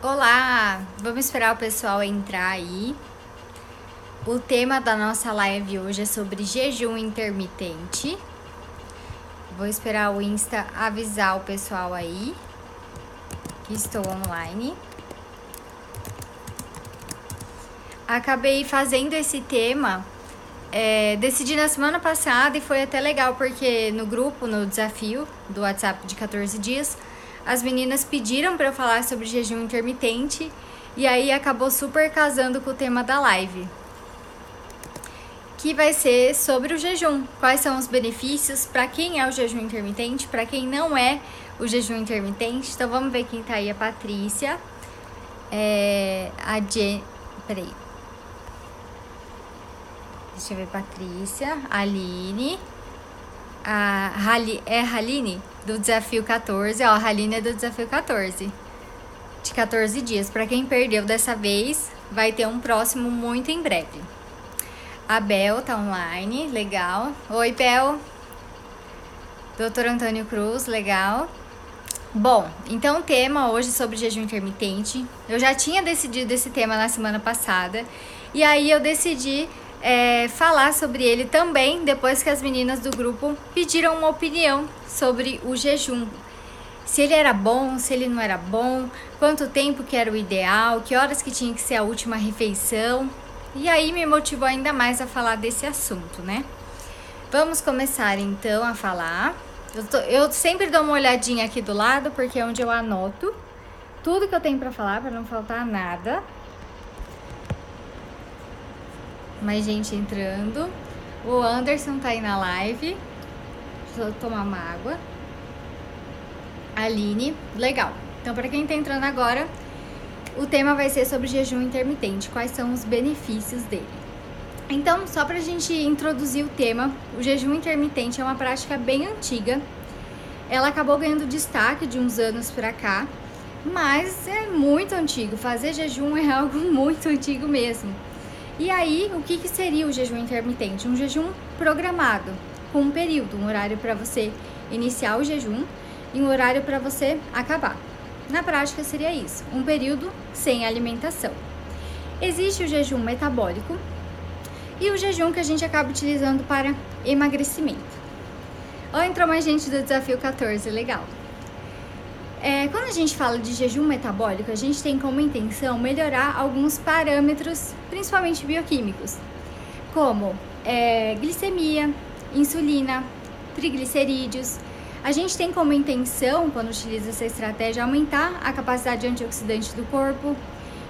Olá! Vamos esperar o pessoal entrar aí. O tema da nossa live hoje é sobre jejum intermitente. Vou esperar o Insta avisar o pessoal aí que estou online. Acabei fazendo esse tema, decidi na semana passada e foi até legal porque no grupo, no desafio do WhatsApp de 14 dias, as meninas pediram para eu falar sobre jejum intermitente e aí acabou super casando com o tema da live, que vai ser sobre o jejum. Quais são os benefícios, para quem é o jejum intermitente, para quem não é o jejum intermitente. Então vamos ver quem tá aí. A Patrícia, a Jen... Peraí. Deixa eu ver, Patrícia, a Aline, a Haline, do Desafio 14. Ó, a Haline é do Desafio 14, de 14 dias. Para quem perdeu dessa vez, vai ter um próximo muito em breve. A Bel tá online, legal. Oi, Bel. Doutor Antônio Cruz, legal. Bom, então o tema hoje sobre jejum intermitente. Eu já tinha decidido esse tema na semana passada. E aí eu decidi falar sobre ele também depois que as meninas do grupo pediram uma opinião sobre o jejum. Se ele era bom, se ele não era bom, quanto tempo que era o ideal, que horas que tinha que ser a última refeição. E aí me motivou ainda mais a falar desse assunto, né? Vamos começar então a falar. Eu sempre dou uma olhadinha aqui do lado, porque é onde eu anoto tudo que eu tenho pra falar, pra não faltar nada. Mais gente entrando. O Anderson tá aí na live. Deixa eu tomar uma água. Aline, legal. Então, para quem tá entrando agora, o tema vai ser sobre jejum intermitente. Quais são os benefícios dele? Então, só pra gente introduzir o tema, o jejum intermitente é uma prática bem antiga. Ela acabou ganhando destaque de uns anos pra cá, mas é muito antigo. Fazer jejum é algo muito antigo mesmo. E aí, o que seria o jejum intermitente? Um jejum programado, com um período, um horário para você iniciar o jejum e um horário para você acabar. Na prática seria isso, um período sem alimentação. Existe o jejum metabólico e o jejum que a gente acaba utilizando para emagrecimento. Ó, entrou mais gente do Desafio 14, legal. Quando a gente fala de jejum metabólico, a gente tem como intenção melhorar alguns parâmetros, principalmente bioquímicos, como glicemia, insulina, triglicerídeos. A gente tem como intenção, quando utiliza essa estratégia, aumentar a capacidade antioxidante do corpo,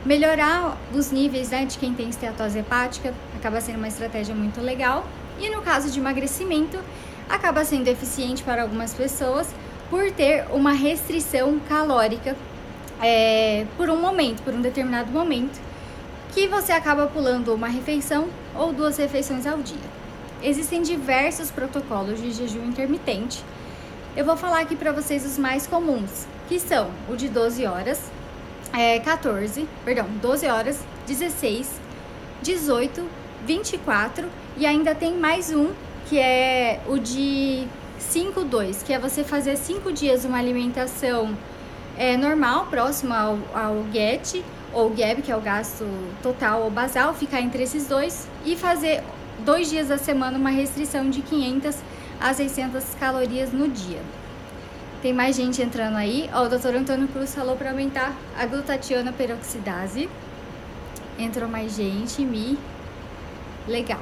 melhorar os níveis, né, de quem tem esteatose hepática, acaba sendo uma estratégia muito legal. E no caso de emagrecimento, acaba sendo eficiente para algumas pessoas, por ter uma restrição calórica por um determinado momento, que você acaba pulando uma refeição ou 2 refeições ao dia. Existem diversos protocolos de jejum intermitente. Eu vou falar aqui para vocês os mais comuns, que são o de 12 horas, 12 horas, 16, 18, 24 e ainda tem mais um, que é o de 5-2, que é você fazer 5 dias uma alimentação normal, próxima ao GET ou GAB, que é o gasto total ou basal, ficar entre esses dois, e fazer 2 dias da semana uma restrição de 500 a 600 calorias no dia. Tem mais gente entrando aí. Ó, o Dr. Antônio Cruz falou para aumentar a glutationa peroxidase. Entrou mais gente, legal.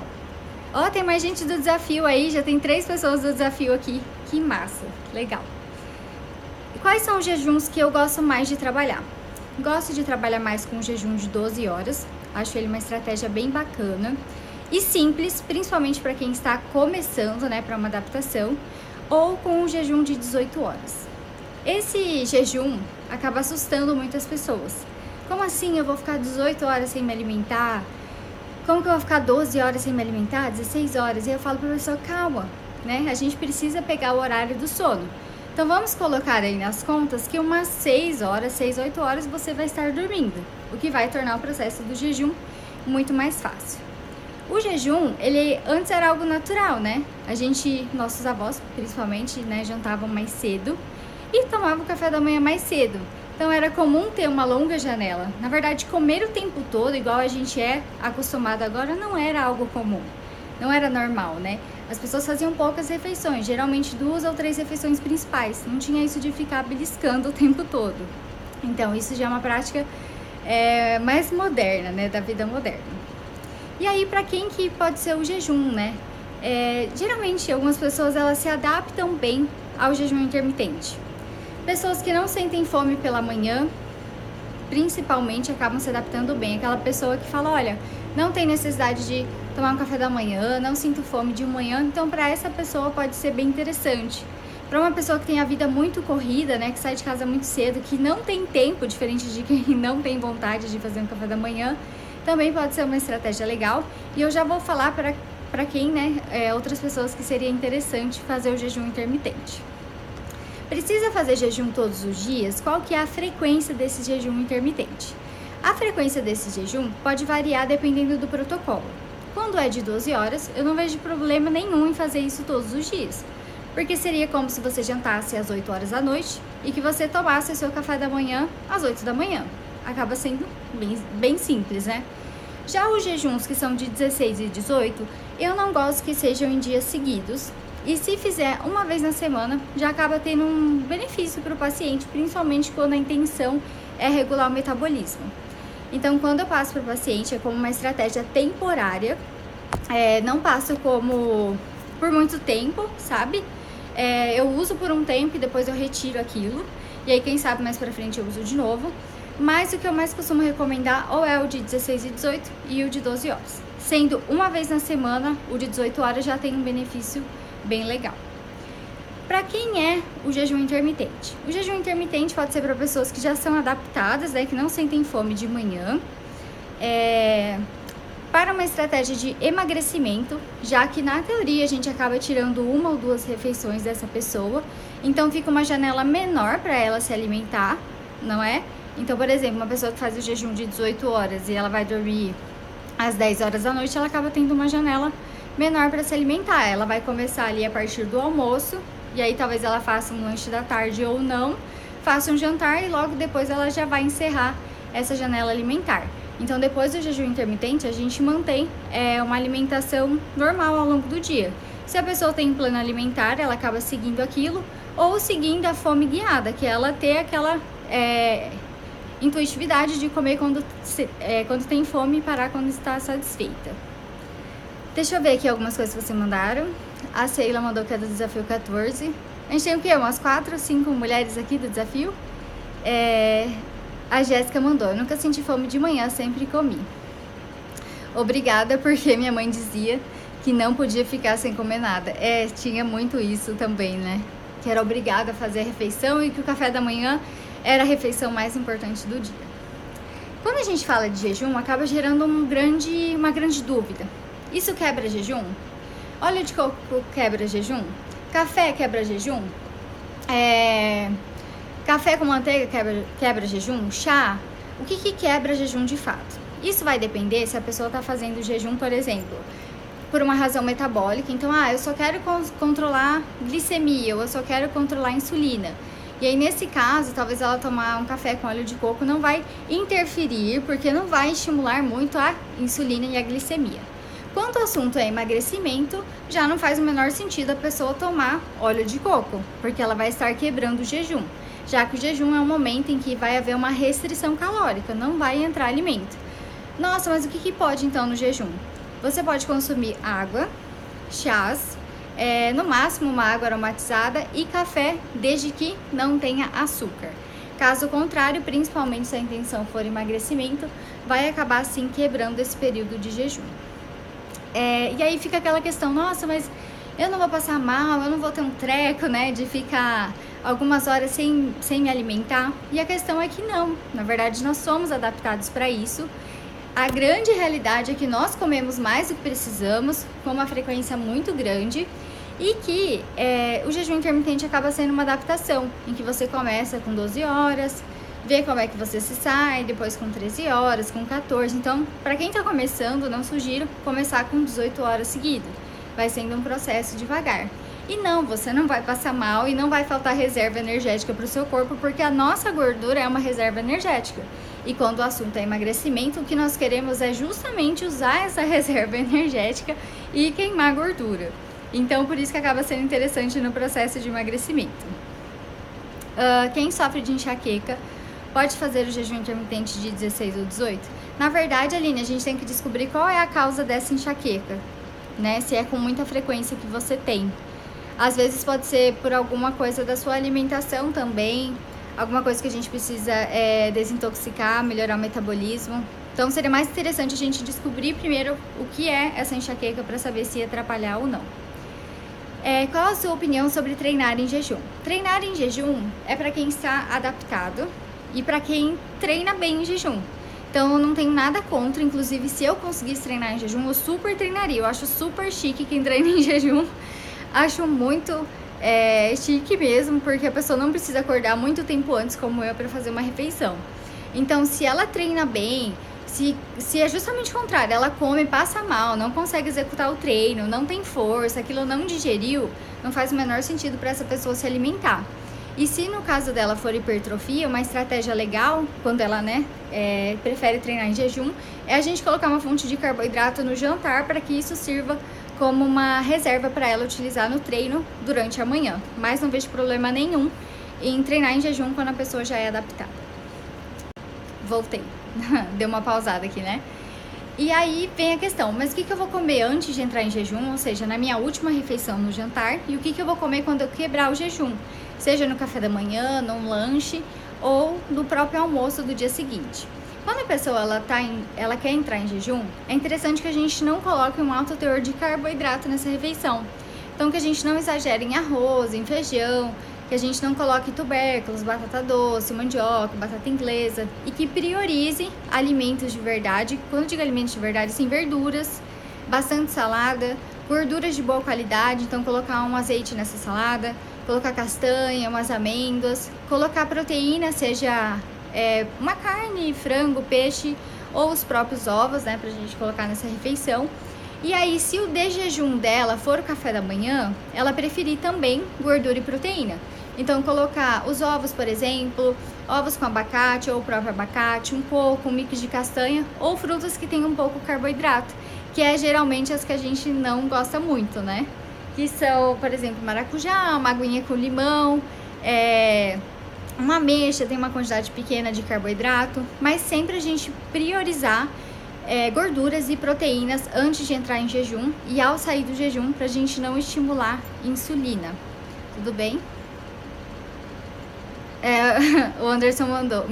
Ó, tem mais gente do desafio aí, já tem 3 pessoas do desafio aqui. Que massa, legal. E quais são os jejuns que eu gosto mais de trabalhar? Gosto de trabalhar mais com o jejum de 12 horas. Acho ele uma estratégia bem bacana e simples, principalmente para quem está começando, né, para uma adaptação, ou com o jejum de 18 horas. Esse jejum acaba assustando muitas pessoas. Como assim eu vou ficar 18 horas sem me alimentar? Como que eu vou ficar 12 horas sem me alimentar? 16 horas? E eu falo para a pessoa, calma, né? A gente precisa pegar o horário do sono. Então vamos colocar aí nas contas que umas 6 horas, 6, 8 horas você vai estar dormindo, o que vai tornar o processo do jejum muito mais fácil. O jejum, ele antes era algo natural, né? Nossos avós, principalmente, né, jantavam mais cedo e tomavam o café da manhã mais cedo. Então era comum ter uma longa janela. Na verdade, comer o tempo todo, igual a gente é acostumado agora, não era algo comum. Não era normal, né? As pessoas faziam poucas refeições, geralmente 2 ou 3 refeições principais. Não tinha isso de ficar beliscando o tempo todo. Então, isso já é uma prática mais moderna, né? Da vida moderna. E aí, para quem que pode ser o jejum, né? Geralmente, algumas pessoas, elas se adaptam bem ao jejum intermitente. Pessoas que não sentem fome pela manhã, principalmente, acabam se adaptando bem. Aquela pessoa que fala, olha, não tem necessidade de tomar um café da manhã, não sinto fome de manhã, então para essa pessoa pode ser bem interessante. Para uma pessoa que tem a vida muito corrida, né, que sai de casa muito cedo, que não tem tempo, diferente de quem não tem vontade de fazer um café da manhã, também pode ser uma estratégia legal. E eu já vou falar para quem, né, outras pessoas que seria interessante fazer o jejum intermitente. Precisa fazer jejum todos os dias? Qual que é a frequência desse jejum intermitente? A frequência desse jejum pode variar dependendo do protocolo. Quando é de 12 horas, eu não vejo problema nenhum em fazer isso todos os dias, porque seria como se você jantasse às 8 horas da noite e que você tomasse o seu café da manhã às 8 da manhã. Acaba sendo bem simples, né? Já os jejuns que são de 16 e 18, eu não gosto que sejam em dias seguidos. E se fizer uma vez na semana, já acaba tendo um benefício para o paciente, principalmente quando a intenção é regular o metabolismo. Então, quando eu passo para o paciente, é como uma estratégia temporária, não passo como por muito tempo, sabe? Eu uso por um tempo e depois eu retiro aquilo, e aí quem sabe mais para frente eu uso de novo. Mas o que eu mais costumo recomendar ou é o de 16 e 18 e o de 12 horas. Sendo uma vez na semana, o de 18 horas já tem um benefício bem legal. Para quem é o jejum intermitente? O jejum intermitente pode ser para pessoas que já são adaptadas, né, que não sentem fome de manhã, para uma estratégia de emagrecimento, já que na teoria a gente acaba tirando 1 ou 2 refeições dessa pessoa, então fica uma janela menor para ela se alimentar, não é? Então, por exemplo, uma pessoa que faz o jejum de 18 horas e ela vai dormir às 10 horas da noite, ela acaba tendo uma janela menor para se alimentar. Ela vai começar ali a partir do almoço, e aí talvez ela faça um lanche da tarde ou não, faça um jantar e logo depois ela já vai encerrar essa janela alimentar. Então, depois do jejum intermitente, a gente mantém uma alimentação normal ao longo do dia. Se a pessoa tem um plano alimentar, ela acaba seguindo aquilo, ou seguindo a fome guiada, que é ela ter aquela intuitividade de comer quando tem fome e parar quando está satisfeita. Deixa eu ver aqui algumas coisas que vocês mandaram. A Sheila mandou que é do Desafio 14. A gente tem o quê? Umas 4 ou 5 mulheres aqui do desafio? A Jéssica mandou: eu nunca senti fome de manhã, sempre comi. Obrigada, porque minha mãe dizia que não podia ficar sem comer nada. Tinha muito isso também, né? Que era obrigada a fazer a refeição e que o café da manhã era a refeição mais importante do dia. Quando a gente fala de jejum, acaba gerando uma grande dúvida. Isso quebra jejum? Óleo de coco quebra jejum? Café quebra jejum? Café com manteiga quebra jejum? Chá? O que quebra jejum de fato? Isso vai depender se a pessoa está fazendo jejum, por exemplo, por uma razão metabólica. Então, eu só quero controlar glicemia, ou eu só quero controlar insulina. E aí, nesse caso, talvez ela tomar um café com óleo de coco não vai interferir, porque não vai estimular muito a insulina e a glicemia. Quanto ao assunto é emagrecimento, já não faz o menor sentido a pessoa tomar óleo de coco, porque ela vai estar quebrando o jejum, já que o jejum é um momento em que vai haver uma restrição calórica, não vai entrar alimento. Nossa, mas o que pode então no jejum? Você pode consumir água, chás, no máximo uma água aromatizada e café, desde que não tenha açúcar. Caso contrário, principalmente se a intenção for emagrecimento, vai acabar assim quebrando esse período de jejum. E aí fica aquela questão: nossa, mas eu não vou passar mal, eu não vou ter um treco, né, de ficar algumas horas sem me alimentar? E a questão é que não, na verdade nós somos adaptados para isso. A grande realidade é que nós comemos mais do que precisamos, com uma frequência muito grande, e que o jejum intermitente acaba sendo uma adaptação, em que você começa com 12 horas, vê como é que você se sai, depois com 13 horas, com 14. Então, para quem está começando, não sugiro começar com 18 horas seguidas. Vai sendo um processo devagar. E não, você não vai passar mal e não vai faltar reserva energética para o seu corpo, porque a nossa gordura é uma reserva energética. E quando o assunto é emagrecimento, o que nós queremos é justamente usar essa reserva energética e queimar gordura. Então, por isso que acaba sendo interessante no processo de emagrecimento. Quem sofre de enxaqueca pode fazer o jejum intermitente de 16 ou 18? Na verdade, Aline, a gente tem que descobrir qual é a causa dessa enxaqueca, né? Se é com muita frequência que você tem. Às vezes pode ser por alguma coisa da sua alimentação também, alguma coisa que a gente precisa desintoxicar, melhorar o metabolismo. Então seria mais interessante a gente descobrir primeiro o que é essa enxaqueca para saber se atrapalhar ou não. Qual a sua opinião sobre treinar em jejum? Treinar em jejum é para quem está adaptado e para quem treina bem em jejum. Então eu não tenho nada contra, inclusive se eu conseguisse treinar em jejum, eu super treinaria. Eu acho super chique quem treina em jejum. Acho muito chique mesmo, porque a pessoa não precisa acordar muito tempo antes, como eu, para fazer uma refeição. Então, se ela treina bem, se é justamente o contrário, ela come, passa mal, não consegue executar o treino, não tem força, aquilo não digeriu, não faz o menor sentido para essa pessoa se alimentar. E se no caso dela for hipertrofia, uma estratégia legal, quando ela prefere treinar em jejum, é a gente colocar uma fonte de carboidrato no jantar para que isso sirva como uma reserva para ela utilizar no treino durante a manhã. Mas não vejo problema nenhum em treinar em jejum quando a pessoa já é adaptada. Voltei. Deu uma pausada aqui, né? E aí vem a questão, mas o que eu vou comer antes de entrar em jejum? Ou seja, na minha última refeição no jantar. E o que eu vou comer quando eu quebrar o jejum? Seja no café da manhã, num lanche ou no próprio almoço do dia seguinte. Quando a pessoa ela quer entrar em jejum, é interessante que a gente não coloque um alto teor de carboidrato nessa refeição. Então que a gente não exagere em arroz, em feijão, que a gente não coloque tubérculos, batata doce, mandioca, batata inglesa e que priorize alimentos de verdade. Quando eu digo alimentos de verdade, sim, verduras, bastante salada, gorduras de boa qualidade, então colocar um azeite nessa salada, colocar castanha, umas amêndoas, colocar proteína, seja uma carne, frango, peixe ou os próprios ovos, né, pra gente colocar nessa refeição. E aí, se o de jejum dela for o café da manhã, ela preferir também gordura e proteína. Então, colocar os ovos, por exemplo, ovos com abacate ou o próprio abacate, um pouco, um mix de castanha ou frutas que tenham um pouco carboidrato, que é geralmente as que a gente não gosta muito, né? Que são, por exemplo, maracujá, uma aguinha com limão, uma ameixa tem uma quantidade pequena de carboidrato, mas sempre a gente priorizar gorduras e proteínas antes de entrar em jejum e ao sair do jejum, pra gente não estimular insulina. Tudo bem? O Anderson mandou,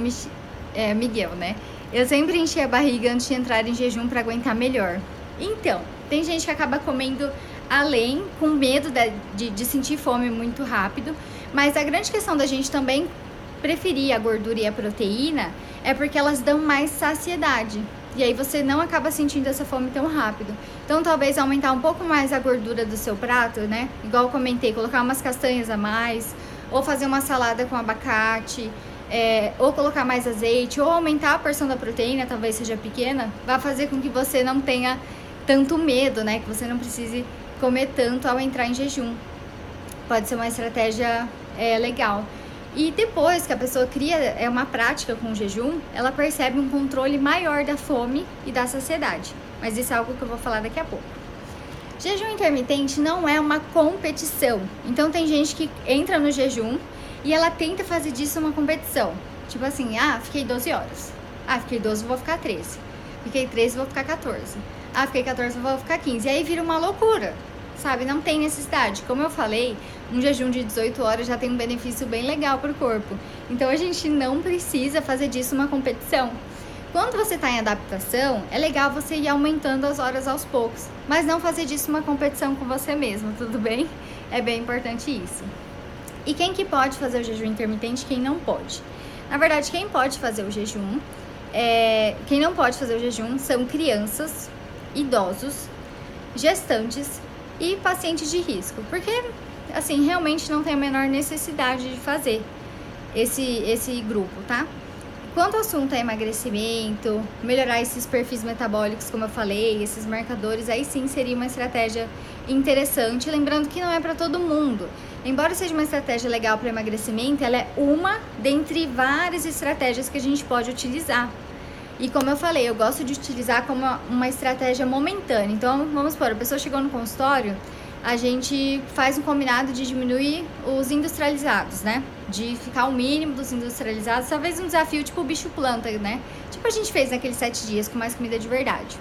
Miguel, né? Eu sempre enchi a barriga antes de entrar em jejum para aguentar melhor. Então, tem gente que acaba comendo além, com medo de sentir fome muito rápido, mas a grande questão da gente também preferir a gordura e a proteína é porque elas dão mais saciedade. E aí você não acaba sentindo essa fome tão rápido. Então talvez aumentar um pouco mais a gordura do seu prato, né? Igual eu comentei, colocar umas castanhas a mais, ou fazer uma salada com abacate, ou colocar mais azeite, ou aumentar a porção da proteína, talvez seja pequena, vai fazer com que você não tenha tanto medo, né? Que você não precise comer tanto ao entrar em jejum. Pode ser uma estratégia legal. E depois que a pessoa cria uma prática com o jejum, ela percebe um controle maior da fome e da saciedade. Mas isso é algo que eu vou falar daqui a pouco. Jejum intermitente não é uma competição. Então tem gente que entra no jejum e ela tenta fazer disso uma competição. Tipo assim, fiquei 12 horas. Fiquei 12, vou ficar 13. Fiquei 13, vou ficar 14. Fiquei 14, vou ficar 15. E aí vira uma loucura. Sabe, não tem necessidade. Como eu falei, um jejum de 18 horas já tem um benefício bem legal para o corpo. Então a gente não precisa fazer disso uma competição. Quando você está em adaptação, é legal você ir aumentando as horas aos poucos, mas não fazer disso uma competição com você mesmo, tudo bem? É bem importante isso. E quem que pode fazer o jejum intermitente e quem não pode? Na verdade, quem pode fazer o jejum, quem não pode fazer o jejum são crianças, idosos, gestantes e pacientes de risco, porque assim, realmente não tem a menor necessidade de fazer esse grupo, tá? quando o assunto é emagrecimento, melhorar esses perfis metabólicos, como eu falei, esses marcadores, aí sim seria uma estratégia interessante. Lembrando que não é para todo mundo. Embora seja uma estratégia legal para emagrecimento, ela é uma dentre várias estratégias que a gente pode utilizar. E como eu falei, eu gosto de utilizar como uma estratégia momentânea. Então, vamos supor, a pessoa chegou no consultório, a gente faz um combinado de diminuir os industrializados, né? De ficar o mínimo dos industrializados, talvez um desafio tipo o bicho planta, né? Tipo a gente fez naqueles 7 dias com mais comida de verdade.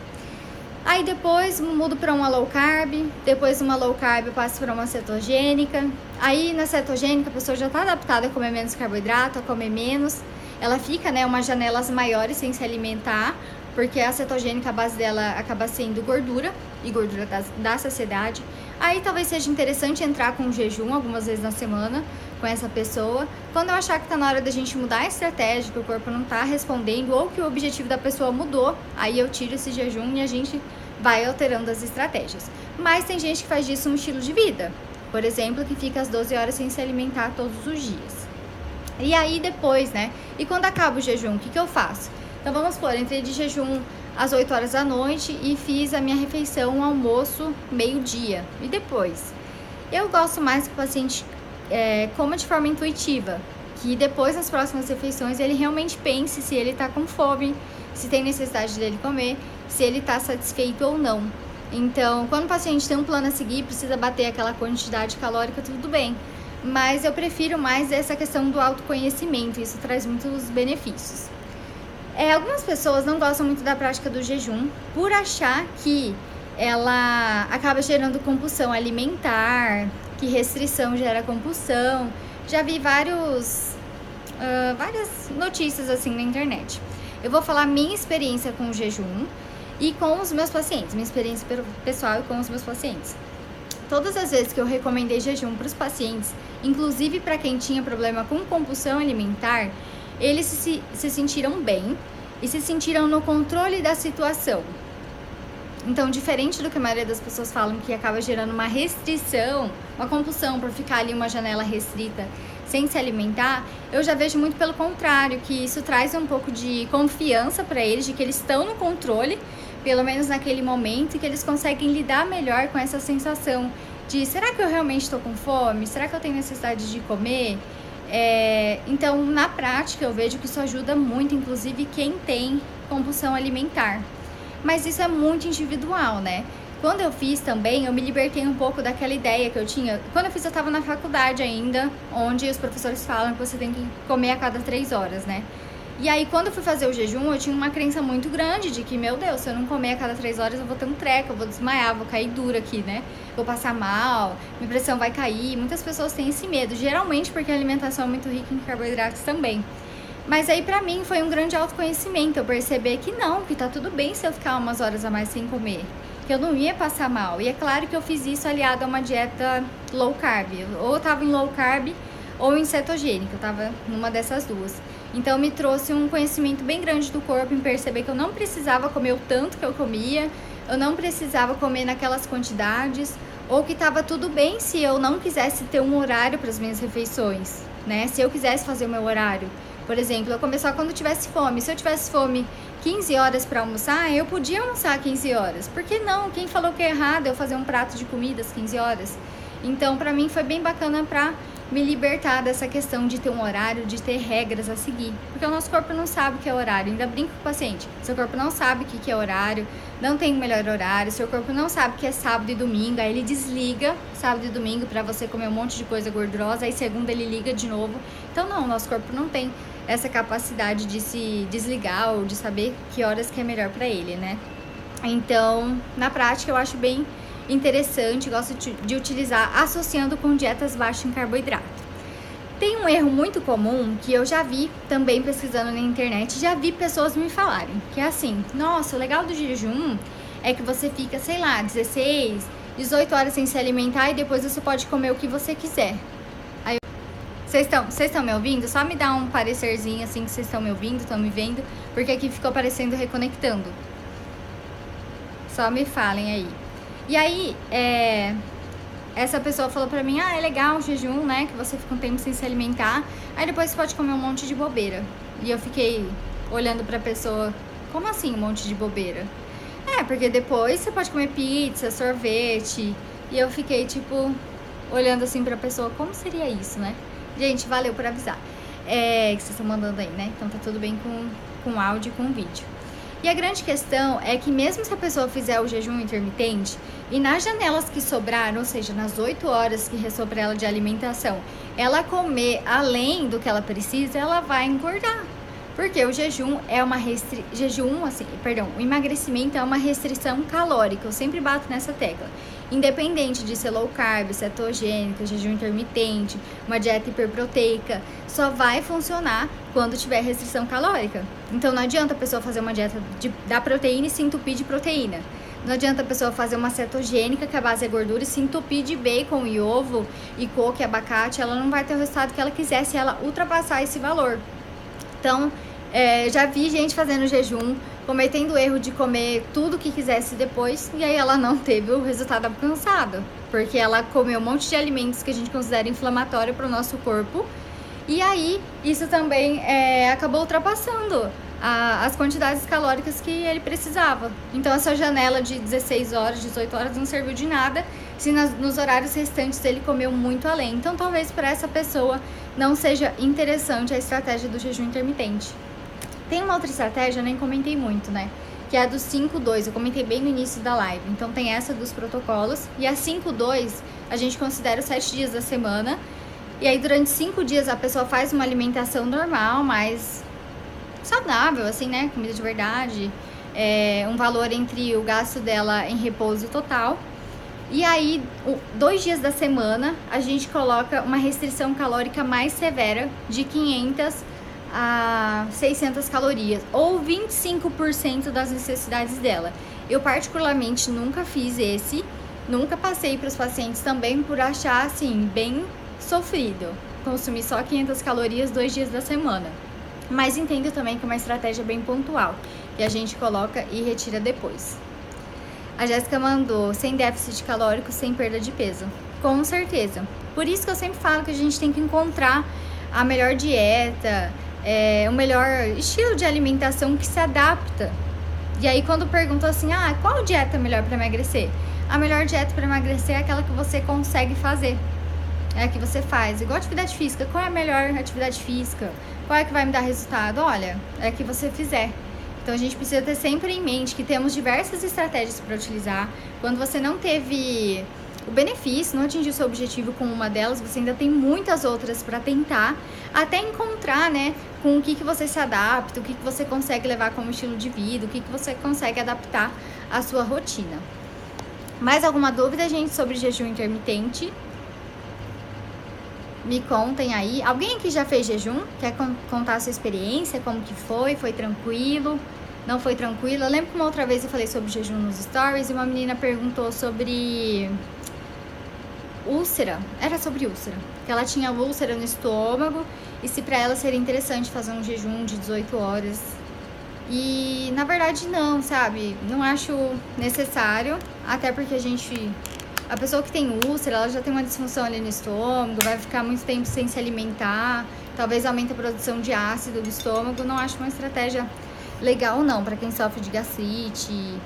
Aí depois mudo para uma low carb, depois uma low carb eu passo para uma cetogênica. Aí na cetogênica a pessoa já está adaptada a comer menos carboidrato, a comer menos. Ela fica, né, umas janelas maiores sem se alimentar, porque a cetogênica, a base dela acaba sendo gordura, e gordura da saciedade. Aí talvez seja interessante entrar com jejum algumas vezes na semana com essa pessoa. Quando eu achar que tá na hora da gente mudar a estratégia, que o corpo não tá respondendo, ou que o objetivo da pessoa mudou, aí eu tiro esse jejum e a gente vai alterando as estratégias. Mas tem gente que faz disso um estilo de vida, por exemplo, que fica às 12 horas sem se alimentar todos os dias. E aí depois, né? E quando acaba o jejum, o que eu faço? Então vamos supor, entrei de jejum às 8 horas da noite e fiz a minha refeição, almoço, meio-dia. E depois? Eu gosto mais que o paciente coma de forma intuitiva, que depois nas próximas refeições ele realmente pense se ele tá com fome, se tem necessidade dele comer, se ele tá satisfeito ou não. Então, quando o paciente tem um plano a seguir, precisa bater aquela quantidade calórica, tudo bem. Mas eu prefiro mais essa questão do autoconhecimento, isso traz muitos benefícios. Algumas pessoas não gostam muito da prática do jejum por achar que ela acaba gerando compulsão alimentar, que restrição gera compulsão. Já vi várias notícias assim na internet. Eu vou falar minha experiência com o jejum e com os meus pacientes, minha experiência pessoal e com os meus pacientes. Todas as vezes que eu recomendei jejum para os pacientes, inclusive para quem tinha problema com compulsão alimentar, eles se sentiram bem e se sentiram no controle da situação. Então, diferente do que a maioria das pessoas falam, que acaba gerando uma restrição, uma compulsão por ficar ali uma janela restrita sem se alimentar, eu já vejo muito pelo contrário, que isso traz um pouco de confiança para eles, de que eles estão no controle, pelo menos naquele momento, e que eles conseguem lidar melhor com essa sensação de: será que eu realmente estou com fome? Será que eu tenho necessidade de comer? Então, na prática, eu vejo que isso ajuda muito, inclusive quem tem compulsão alimentar. Mas isso é muito individual, né? Quando eu fiz também, eu me libertei um pouco daquela ideia que eu tinha. Quando eu fiz, eu estava na faculdade ainda, onde os professores falam que você tem que comer a cada 3 horas, né? E aí, quando eu fui fazer o jejum, eu tinha uma crença muito grande de que, meu Deus, se eu não comer a cada 3 horas, eu vou ter um treco, eu vou desmaiar, vou cair dura aqui, né? Vou passar mal, minha pressão vai cair. Muitas pessoas têm esse medo, geralmente porque a alimentação é muito rica em carboidratos também. Mas aí, pra mim, foi um grande autoconhecimento, eu perceber que não, que tá tudo bem se eu ficar umas horas a mais sem comer, que eu não ia passar mal. E é claro que eu fiz isso aliado a uma dieta low carb. Ou eu tava em low carb ou em cetogênica, eu tava numa dessas duas. Então me trouxe um conhecimento bem grande do corpo, em perceber que eu não precisava comer o tanto que eu comia, eu não precisava comer naquelas quantidades, ou que tava tudo bem se eu não quisesse ter um horário para as minhas refeições, né? Se eu quisesse fazer o meu horário. Por exemplo, eu comer só quando tivesse fome. Se eu tivesse fome 15 horas para almoçar, eu podia almoçar 15 horas. Por que não? Quem falou que é errado eu fazer um prato de comida às 15 horas? Então, para mim foi bem bacana para me libertar dessa questão de ter um horário, de ter regras a seguir. Porque o nosso corpo não sabe o que é horário. Ainda brinco com o paciente. Seu corpo não sabe o que é horário, não tem o melhor horário. Seu corpo não sabe o que é sábado e domingo. Aí ele desliga sábado e domingo para você comer um monte de coisa gordurosa. Aí segunda ele liga de novo. Então não, o nosso corpo não tem essa capacidade de se desligar ou de saber que horas que é melhor para ele, né? Então, na prática eu acho bem interessante, gosto de utilizar associando com dietas baixas em carboidrato. Tem um erro muito comum que eu já vi também pesquisando na internet, já vi pessoas me falarem, que é assim: nossa, o legal do jejum é que você fica, sei lá, 16, 18 horas sem se alimentar e depois você pode comer o que você quiser. Aí, vocês estão me ouvindo? Só me dá um parecerzinho assim que vocês estão me ouvindo, estão me vendo, porque aqui ficou aparecendo reconectando. Só me falem aí. E aí, essa pessoa falou pra mim, é legal o jejum, né, que você fica um tempo sem se alimentar, aí depois você pode comer um monte de bobeira. E eu fiquei olhando pra pessoa, como assim um monte de bobeira? Porque depois você pode comer pizza, sorvete, e eu fiquei, tipo, olhando assim pra pessoa, como seria isso, né? Gente, valeu por avisar, que vocês estão mandando aí, né, então tá tudo bem com áudio e com vídeo. E a grande questão é que mesmo se a pessoa fizer o jejum intermitente e nas janelas que sobraram, ou seja, nas 8 horas que restou para ela de alimentação, ela comer além do que ela precisa, ela vai engordar. Porque o jejum é uma o emagrecimento é uma restrição calórica. Eu sempre bato nessa tecla. Independente de ser low carb, cetogênica, jejum intermitente, uma dieta hiperproteica, só vai funcionar quando tiver restrição calórica. Então não adianta a pessoa fazer uma dieta da proteína e se entupir de proteína. Não adianta a pessoa fazer uma cetogênica, que a base é gordura, e se entupir de bacon e ovo e coco e abacate, ela não vai ter o resultado que ela quiser se ela ultrapassar esse valor. Então, já vi gente fazendo jejum, cometendo o erro de comer tudo que quisesse depois, e aí ela não teve o resultado alcançado, porque ela comeu um monte de alimentos que a gente considera inflamatório para o nosso corpo, e aí isso também acabou ultrapassando as quantidades calóricas que ele precisava. Então essa janela de 16 horas, 18 horas não serviu de nada se nos horários restantes ele comeu muito além. Então talvez para essa pessoa não seja interessante a estratégia do jejum intermitente. Tem uma outra estratégia, eu nem comentei muito, né? Que é a do 5-2, eu comentei bem no início da live. Então tem essa dos protocolos, e a 5-2 a gente considera os 7 dias da semana. E aí durante 5 dias a pessoa faz uma alimentação normal, mais saudável, assim, né? Comida de verdade, um valor entre o gasto dela em repouso total. E aí, 2 dias da semana, a gente coloca uma restrição calórica mais severa de 500 a 600 calorias, ou 25% das necessidades dela. Eu particularmente nunca fiz nunca passei para os pacientes também por achar, assim, bem sofrido consumir só 500 calorias 2 dias da semana. Mas entendo também que é uma estratégia bem pontual, que a gente coloca e retira depois. A Jéssica mandou, sem déficit calórico, sem perda de peso. Com certeza. Por isso que eu sempre falo que a gente tem que encontrar a melhor dieta, o melhor estilo de alimentação que se adapta. E aí quando perguntou assim, qual dieta é melhor para emagrecer? A melhor dieta para emagrecer é aquela que você consegue fazer. É a que você faz. Igual atividade física. Qual é a melhor atividade física? Qual é que vai me dar resultado? Olha, é a que você fizer. Então a gente precisa ter sempre em mente que temos diversas estratégias para utilizar. Quando você não teve o benefício, não atingiu o seu objetivo com uma delas, você ainda tem muitas outras para tentar, até encontrar, né, com o que você se adapta, o que você consegue levar como estilo de vida, o que você consegue adaptar à sua rotina. Mais alguma dúvida, gente, sobre jejum intermitente? Me contem aí. Alguém aqui já fez jejum? Quer contar a sua experiência? Como que foi? Foi tranquilo? Não foi tranquilo? Eu lembro que uma outra vez eu falei sobre jejum nos stories e uma menina perguntou sobre úlcera. Era sobre úlcera. Que ela tinha úlcera no estômago e se pra ela seria interessante fazer um jejum de 18 horas. E na verdade não, sabe? Não acho necessário, até porque a pessoa que tem úlcera, ela já tem uma disfunção ali no estômago, vai ficar muito tempo sem se alimentar, talvez aumente a produção de ácido do estômago. Não acho uma estratégia legal não, para quem sofre de gastrite,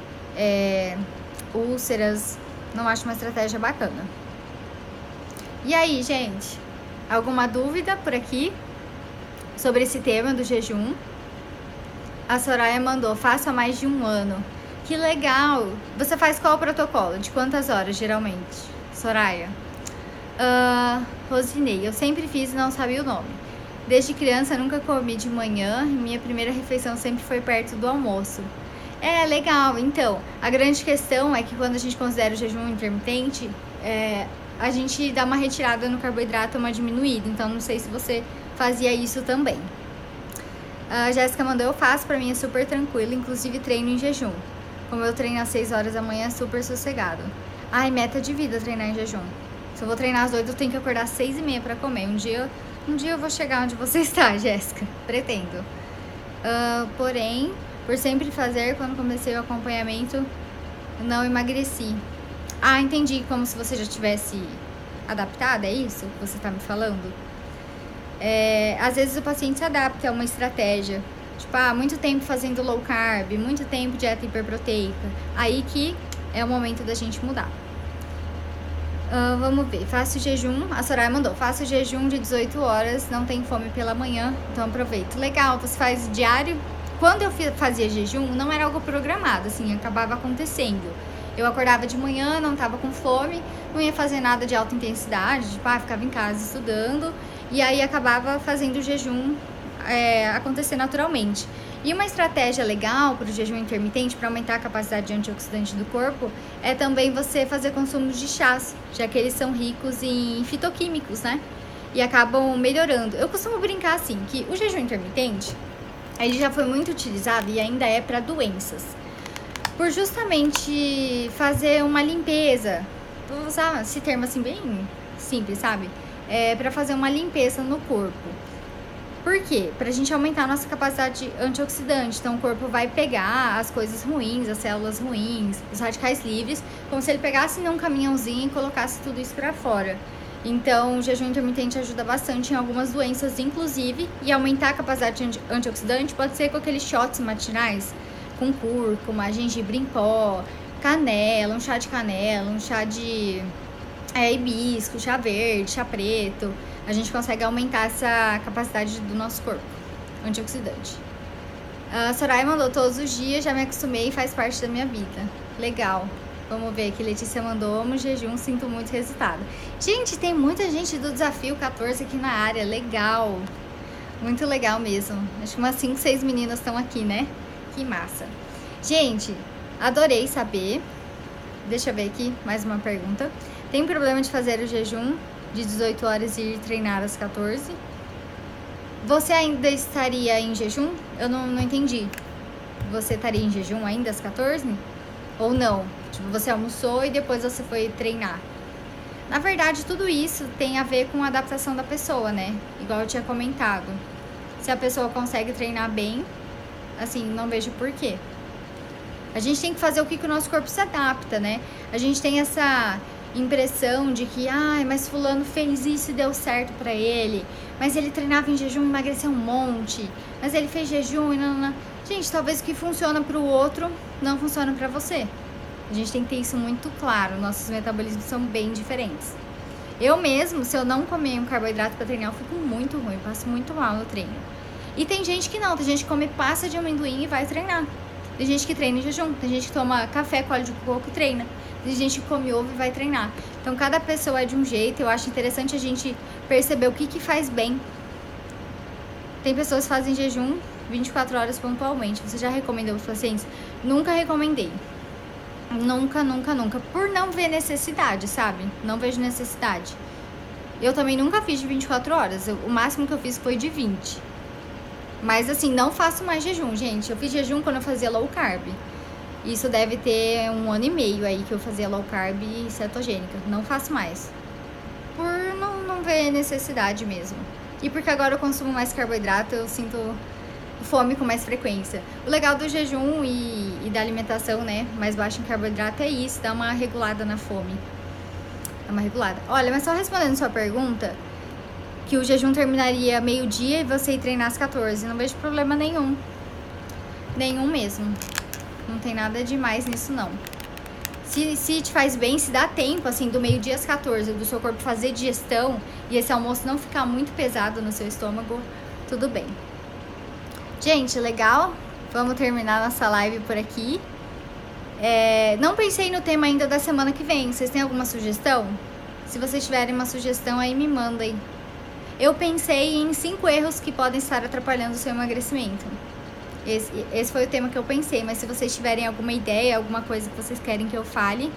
úlceras, não acho uma estratégia bacana. E aí, gente, alguma dúvida por aqui sobre esse tema do jejum? A Soraya mandou, faço há mais de 1 ano. Que legal! Você faz qual protocolo? De quantas horas, geralmente? Soraya? Rosinei, eu sempre fiz e não sabia o nome. Desde criança nunca comi de manhã, minha primeira refeição sempre foi perto do almoço. Legal. Então, a grande questão é que quando a gente considera o jejum intermitente, a gente dá uma retirada no carboidrato, uma diminuída. Então, não sei se você fazia isso também. A Jéssica mandou, eu faço, pra mim é super tranquilo, inclusive treino em jejum. Como eu treino às 6 horas da manhã, é super sossegado. Meta de vida treinar em jejum. Se eu vou treinar às 8, eu tenho que acordar às 6h30 pra comer. Um dia eu vou chegar onde você está, Jéssica. Pretendo. Porém, por sempre fazer, quando comecei o acompanhamento, não emagreci. Ah, entendi, como se você já tivesse adaptado, é isso que você tá me falando? Às vezes o paciente se adapta a uma estratégia. Tipo, muito tempo fazendo low carb, muito tempo dieta hiperproteica. Aí que é o momento da gente mudar. Vamos ver, faço jejum, a Soraya mandou, faço jejum de 18 horas, não tem fome pela manhã, então aproveito. Legal, você faz diário? Quando eu fazia jejum, não era algo programado, assim, acabava acontecendo. Eu acordava de manhã, não tava com fome, não ia fazer nada de alta intensidade, tipo, ficava em casa estudando, e aí acabava fazendo o jejum acontecer naturalmente. E uma estratégia legal para o jejum intermitente, para aumentar a capacidade de antioxidante do corpo, é também você fazer consumo de chás, já que eles são ricos em fitoquímicos, né? E acabam melhorando. Eu costumo brincar assim, que o jejum intermitente, ele já foi muito utilizado e ainda é para doenças. Por justamente fazer uma limpeza, vou usar esse termo assim bem simples, sabe? Para fazer uma limpeza no corpo. Por quê? Pra gente aumentar a nossa capacidade antioxidante. Então o corpo vai pegar as coisas ruins, as células ruins, os radicais livres, como se ele pegasse num caminhãozinho e colocasse tudo isso pra fora. Então o jejum intermitente ajuda bastante em algumas doenças, inclusive, e aumentar a capacidade antioxidante pode ser com aqueles shots matinais, com cúrcuma, gengibre em pó, canela, um chá de canela, um chá de hibisco, chá verde, chá preto. A gente consegue aumentar essa capacidade do nosso corpo antioxidante. A Soraya mandou todos os dias, já me acostumei e faz parte da minha vida. Legal. Vamos ver aqui, Letícia mandou, amo jejum, sinto muito resultado. Gente, tem muita gente do Desafio 14 aqui na área, legal. Muito legal mesmo. Acho que umas 5, 6 meninas estão aqui, né? Que massa. Gente, adorei saber. Deixa eu ver aqui, mais uma pergunta. Tem problema de fazer o jejum de 18 horas e ir treinar às 14? Você ainda estaria em jejum? Eu não entendi. Você estaria em jejum ainda às 14? Ou não? Tipo, você almoçou e depois você foi treinar. Na verdade, tudo isso tem a ver com a adaptação da pessoa, né? Igual eu tinha comentado. Se a pessoa consegue treinar bem, assim, não vejo porquê. A gente tem que fazer o que o nosso corpo se adapta, né? A gente tem essa impressão de que, mas fulano fez isso e deu certo pra ele, mas ele treinava em jejum e emagreceu um monte, mas ele fez jejum e não. Gente, talvez o que funciona pro outro não funciona pra você. A gente tem que ter isso muito claro, nossos metabolismos são bem diferentes. Eu mesmo, se eu não comer um carboidrato pra treinar, eu fico muito ruim, eu passo muito mal no treino. E tem gente que não, tem gente que come pasta de amendoim e vai treinar. Tem gente que treina em jejum, tem gente que toma café com óleo de coco e treina. Tem gente que come ovo e vai treinar. Então, cada pessoa é de um jeito. Eu acho interessante a gente perceber o que faz bem. Tem pessoas que fazem jejum 24 horas pontualmente. Você já recomendou para os pacientes? Nunca recomendei. Nunca. Por não ver necessidade, sabe? Não vejo necessidade. Eu também nunca fiz de 24 horas. O máximo que eu fiz foi de 20. Mas, assim, não faço mais jejum, gente. Eu fiz jejum quando eu fazia low carb. Isso deve ter 1 ano e meio aí que eu fazia low carb e cetogênica. Não faço mais. Por não ver necessidade mesmo. E porque agora eu consumo mais carboidrato, eu sinto fome com mais frequência. O legal do jejum e da alimentação, né, mais baixa em carboidrato é isso, dá uma regulada na fome. Dá uma regulada. Olha, mas só respondendo sua pergunta, que o jejum terminaria meio-dia e você ir treinar às 14. Não vejo problema nenhum. Nenhum mesmo. Não tem nada demais nisso, não. Se te faz bem, se dá tempo, assim, do meio-dia às 14, do seu corpo fazer digestão e esse almoço não ficar muito pesado no seu estômago, tudo bem. Gente, legal? Vamos terminar nossa live por aqui. Não pensei no tema ainda da semana que vem. Vocês têm alguma sugestão? Se vocês tiverem uma sugestão aí, me mandem. Eu pensei em 5 erros que podem estar atrapalhando o seu emagrecimento. Esse foi o tema que eu pensei, mas se vocês tiverem alguma ideia, alguma coisa que vocês querem que eu fale,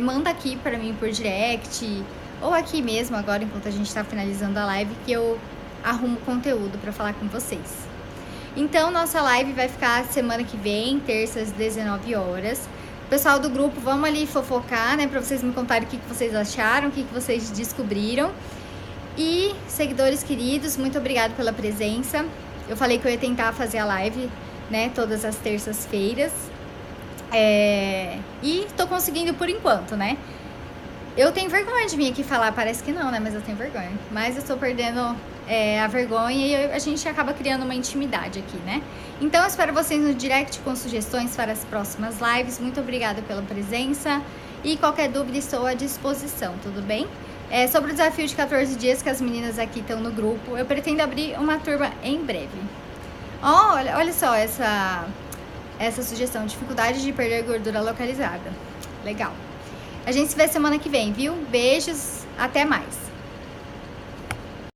manda aqui pra mim por direct, ou aqui mesmo agora, enquanto a gente tá finalizando a live, que eu arrumo conteúdo pra falar com vocês. Então, nossa live vai ficar semana que vem, terça às 19 horas. Pessoal do grupo, vamos ali fofocar, né, pra vocês me contarem o que vocês acharam, o que vocês descobriram. E, seguidores queridos, muito obrigada pela presença. Eu falei que eu ia tentar fazer a live, né, todas as terças-feiras. E tô conseguindo por enquanto, né? Eu tenho vergonha de vir aqui falar, parece que não, né? Mas eu tenho vergonha. Mas eu tô perdendo a vergonha e a gente acaba criando uma intimidade aqui, né? Então eu espero vocês no direct com sugestões para as próximas lives. Muito obrigada pela presença e qualquer dúvida estou à disposição, tudo bem? Sobre o desafio de 14 dias que as meninas aqui estão no grupo, eu pretendo abrir uma turma em breve. Olha só essa sugestão, dificuldade de perder gordura localizada. Legal. A gente se vê semana que vem, viu? Beijos, até mais.